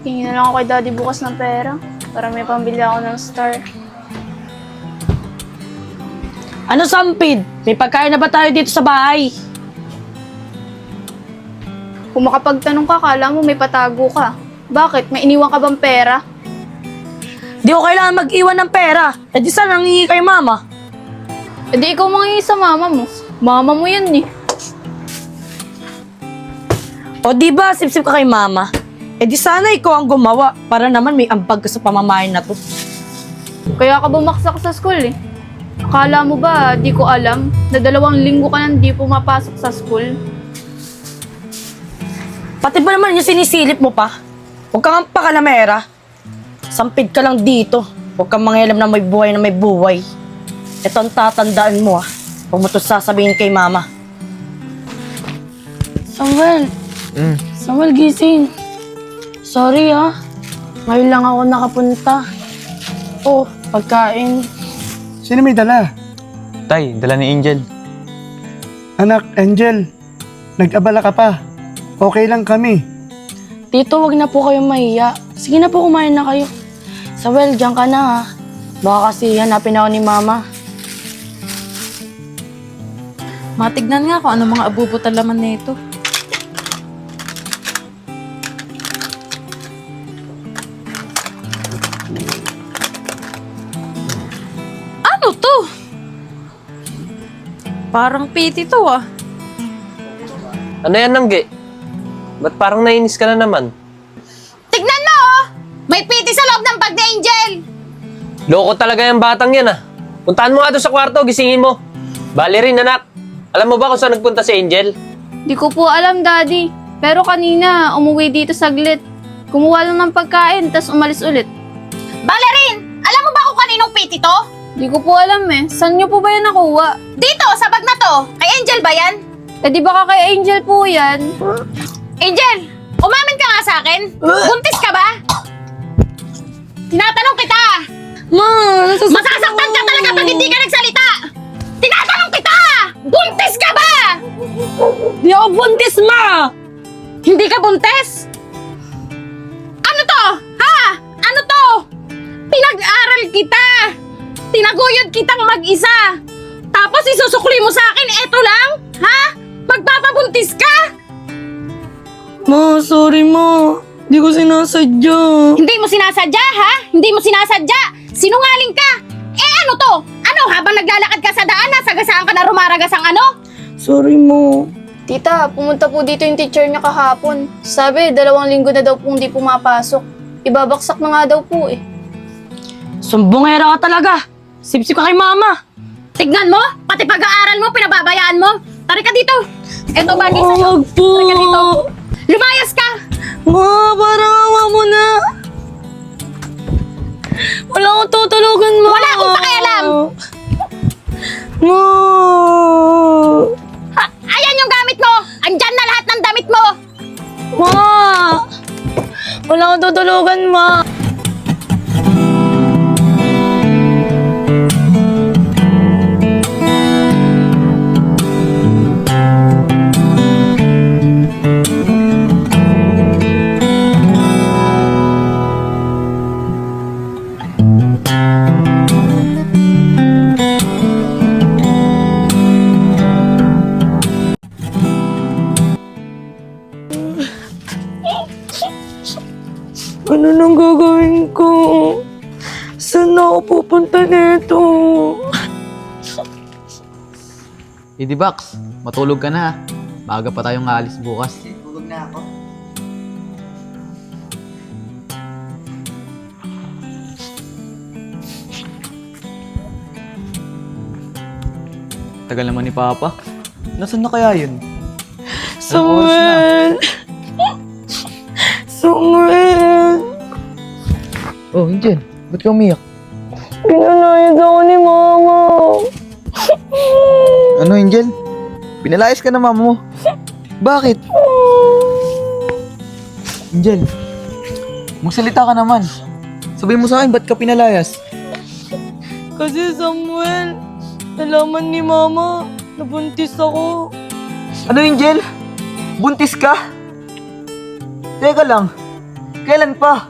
Tingin na lang ako kay daddy bukas ng pera para may pambili ako ng Star. Ano Sampid? May pagkain na ba tayo dito sa bahay? Kung makapagtanong ka, kala mo may patago ka. Bakit? May iniwan ka bang pera? Di ko kailangan mag-iwan ng pera. E di saan nangingi kay mama? E di ikaw mangingi sa mama mo. Mama mo yan eh. O di ba sip-sip ka kay mama? E di sana ikaw ang gumawa para naman may ambag ka sa pamamahin na to. Kaya ka bumaksak sa school eh. Akala mo ba, di ko alam, na 2 linggo ka nang di pumapasok sa school? Pati ba naman yung sinisilip mo pa? Huwag kang pakalamera. Sampid ka lang dito. Huwag kang mangialam na may buhay. Ito ang tatandaan mo Huwag mo ito sasabihin kay mama. Samuel. Samuel, gising. Sorry Ngayon lang ako nakapunta. Oh, pagkain. Sino may dala? Tay, dala ni Angel. Anak, Angel, nag-abala ka pa. Okay lang kami. Tito, wag na po kayong mahiya. Sige na po, kumain na kayo. Samuel, diyan ka na Baka kasi hanapin ako ni mama. Matignan nga kung ano mga abubutan laman nito. Ano to? Parang piti to Ano yan, Nangge? Ba't parang nainis ka na naman? Tignan mo, May piti sa loob ng bag ni Angel! Loko talaga yung batang yan Puntahan mo nga doon sa kwarto, gisingin mo. Bali rin, anak. Alam mo ba kung saan nagpunta si Angel? Di ko po alam, daddy. Pero kanina, umuwi dito saglit. Kumuha lang ng pagkain, tas umalis ulit. Ballerin! Alam mo ba kung kaninong piti to? Di ko po alam Saan niyo po ba yan nakuha? Dito, sa bag na to. Kay Angel ba yan? Eh di baka kay Angel po yan? Angel, umamin ka nga sa akin. Buntis ka ba? Tinatanong kita. Ma, Masasaktan ka talaga pag hindi ka nagsalita. Tinatanong kita. Buntis ka ba? Di ako buntis, ma! Hindi ka buntis? Ano to? Ha? Ano to? Pinag-aral kita. Tinaguyod kitang mag-isa. Tapos isusukli mo sa akin, eto lang? Ha? Magpapabuntis ka? Ma, sorry ma. Di ko sinasadya. Hindi mo sinasadya, ha? Hindi mo sinasadya. Sinungaling ka. Eh ano to? Ano, habang naglalakad ka sa daan, nasagasaan ka na rumaragas ang ano? Sorry mo. Tita, pumunta po dito yung teacher niya kahapon. Sabi, 2 linggo na daw pong di pumapasok. Ibabaksak na nga daw po Sumbongera ka talaga. Sip-sip ka kay mama. Tignan mo, pati pag-aaral mo, pinababayaan mo. Tari ka dito. Eto bagay sa'yo. Wag po. Tari ka dito. Lumayas ka. Ma, parang awa mo na. Wala akong tutulugan, ma. Wala akong pakialam. Ma. Ha, ayan yung gamit mo. Andyan na lahat ng damit mo. Ma. Wala akong tutulugan, ma. Ano nang gagawin ko? Saan na ako pupunta nito? Bax, matulog ka na. Maaga pa tayong aalis bukas. Tulog na ako. Tagal naman ni Papa. Nasaan na kaya yun? Samuel! Samuel! Oh, Angel. Ba't ka umiyak? Pinalayas ako ni Mama. Ano, Angel? Pinalayas ka na mama mo. Bakit? Angel, magsalita ka naman. Sabihin mo sa akin, ba't ka pinalayas? Kasi Samuel, nalaman ni Mama na buntis ako. Ano, Angel? Buntis ka? Teka lang. Kailan pa?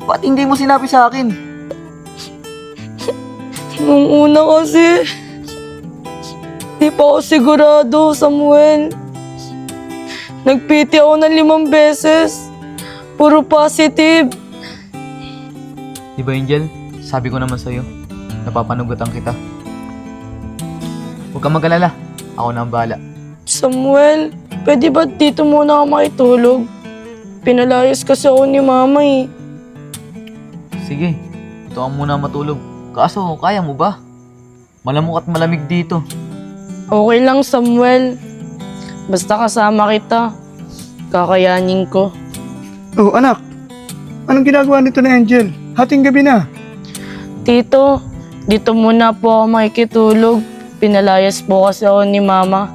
Ba't hindi mo sinabi sa akin? Nung una kasi, di pa ako sigurado, Samuel. Nag-PT ako ng 5 beses. Puro positive. Di ba, Angel? Sabi ko naman sa'yo, napapanugutan kita. Huwag kang mag-alala. Ako na ang bahala. Samuel, pwede ba dito muna ako makitulog? Pinalayas kasi ako ni mama eh. Sige, ito ka muna matulog. Kaso, kaya mo ba? Malamok at malamig dito. Okay lang, Samuel. Basta kasama kita, kakayanin ko. Oh, anak. Anong ginagawa nito ni Angel? Hating gabi na. Tito, dito muna po ako makikitulog. Pinalayas po kasi ako ni mama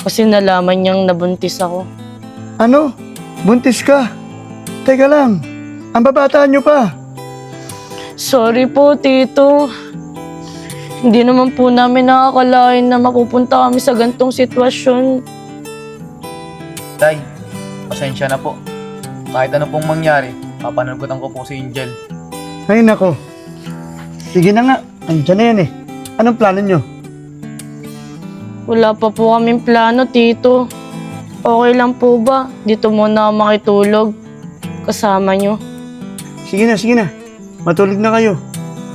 kasi nalaman niyang nabuntis ako. Ano? Buntis ka? Teka lang. Ang babata niyo pa. Sorry po, Tito. Hindi naman po namin nakakalain na mapupunta kami sa gantong sitwasyon. Tay, pasensya na po. Kahit ano pong mangyari, papanugutan ko po si Angel. Ay, nako. Sige na nga. Andiyan na yan eh. Anong plano niyo? Wala pa po kaming plano, Tito. Okay lang po ba? Dito muna ako makitulog. Kasama niyo. Sige na, sige na. Matulog na kayo.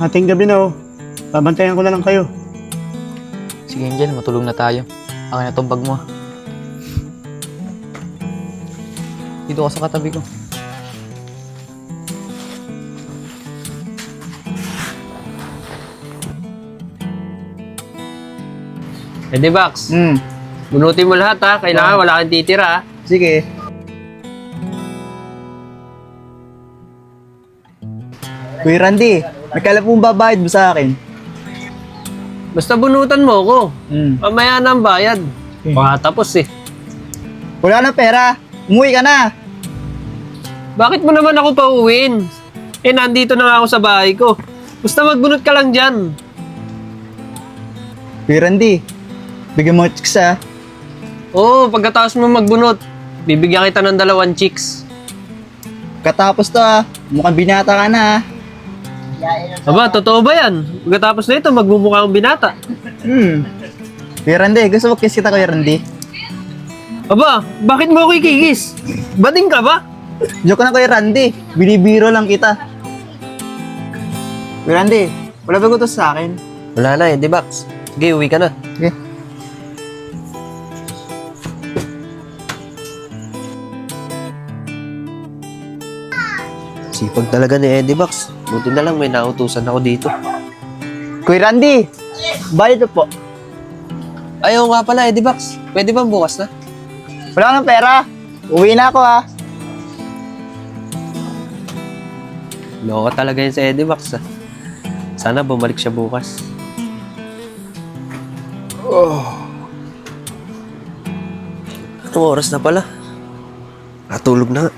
Hating gabi na oh. Babantayan ko na lang kayo. Sige, Angel, matulog na tayo. Akin na tong bag mo. Dito ka sa katabi ko. Edi Bax, bunutin mo lahat ha. Kailangan wala kang titira ha. Sige. Kuya Randy, nagkala pong babayad mo sa akin. Basta bunutan mo ako. Mamaya na ang bayad. Baka tapos eh. Wala na pera. Umuwi ka na. Bakit mo naman ako pauwiin? Eh, nandito na nga ako sa bahay ko. Basta magbunot ka lang dyan. Kuya Randy, bigyan mo chicks ah. Oo, pagkatapos mo magbunot, bibigyan kita ng 2 chicks. Katapos to ah. Mukhang binata ka na ah. Aba, totoo ba yan? Pagkatapos na ito, magmumukha akong binata. Kuya Randy, gusto mo kiss kita Kuya Randy? Aba, bakit mo ako ikikis? Bading ka ba? Joke na Kuya Randy, binibiro lang kita. Kuya Randy, wala ba gusto sa akin? Wala na eh, di Bax. Sige, uwi ka na. Sige. Sipag talaga ni Eddie Bax. Buti na lang may nautusan ako dito. Kuya Randy, bayad po. Ayaw nga pala, Eddie Bax. Pwede bang bukas na? Wala nang pera. Uwi na ako ah. Loko talaga yun sa Eddie Bax ah. Sana bumalik siya bukas. Anong oras na pala? Natulog na nga.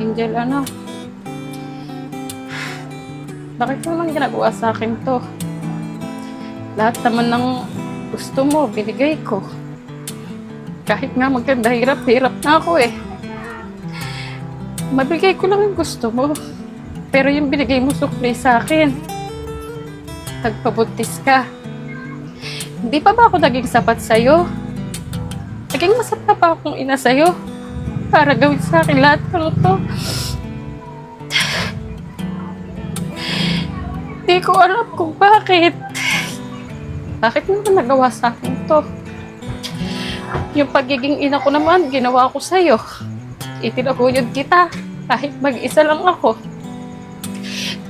Angel, ano? Bakit mo naman ginagawa sa akin to? Lahat naman ng gusto mo, binigay ko. Kahit nga maganda, hirap na ako eh. Mabigay ko lang yung gusto mo. Pero yung binigay mo sukli sa akin, nagpabuntis ka. Hindi pa ba ako naging sapat sa'yo? Naging masarap pa akong ina sa'yo para gawin sa akin lahat ng to. Hindi ko alam kung bakit. Bakit mo naman nagawa sa akin to? Yung pagiging ina ko naman, ginawa ko sa'yo. Itinaguyod kita kahit mag-isa lang ako.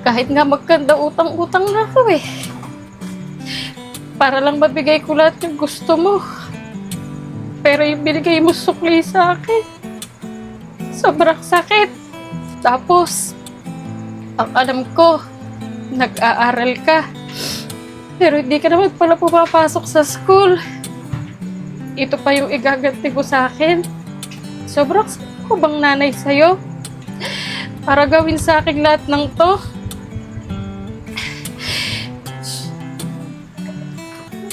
Kahit nga magkanda utang-utang na ako eh. Para lang mabigay ko lahat yung gusto mo. Pero yung binigay mo sukli sa akin, sobrang sakit. Tapos, ang alam ko, nag-aaral ka. Pero hindi ka naman pala pumapasok sa school. Ito pa yung igaganti ko sa akin. Sobrang sakit ko bang nanay sa'yo? Para gawin sa akin lahat ng to.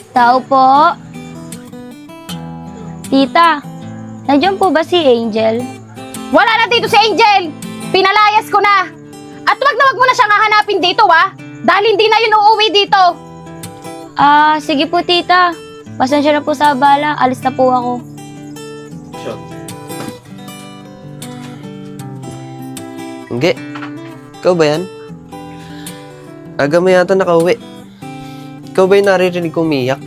Tao po. Tita, nandiyan po ba si Angel? Wala na dito si Angel! Pinalayas ko na! At wag mo na siyang hahanapin dito, dahil hindi na yun uuwi dito. Sige po tita. Pasensya na po sa abala. Alis na po ako. Hindi. Ikaw ba yan? Aga mo yata nakauwi. Ikaw ba yung naririnig kong umiyak?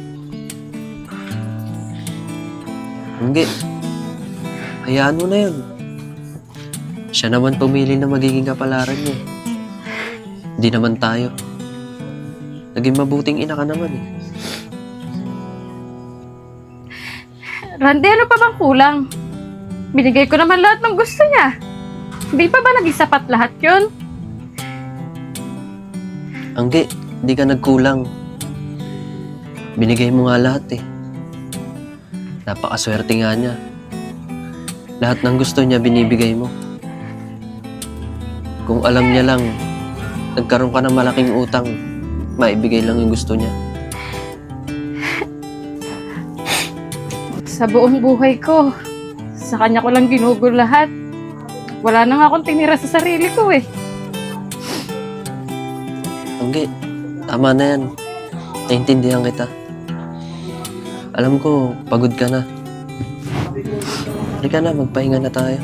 Hindi. Hayaan mo na yun. Siya naman pumili na magiging kapalaran niya. Hindi naman tayo. Naging mabuting ina ka naman eh. Randy, ano pa bang kulang? Binigay ko naman lahat ng gusto niya. Hindi pa ba naging sapat lahat yun? Angge, di ka nagkulang. Binigay mo nga lahat eh. Napakaswerte nga niya. Lahat ng gusto niya binibigay mo. Kung alam niya lang, nagkaroon ka ng malaking utang, maibigay lang yung gusto niya. Sa buong buhay ko, sa kanya ko lang ginugol lahat. Wala na nga akong tinira sa sarili ko eh. Angge, tama na yan. Naintindihan kita. Alam ko, pagod ka na. Halika na, magpahinga na tayo.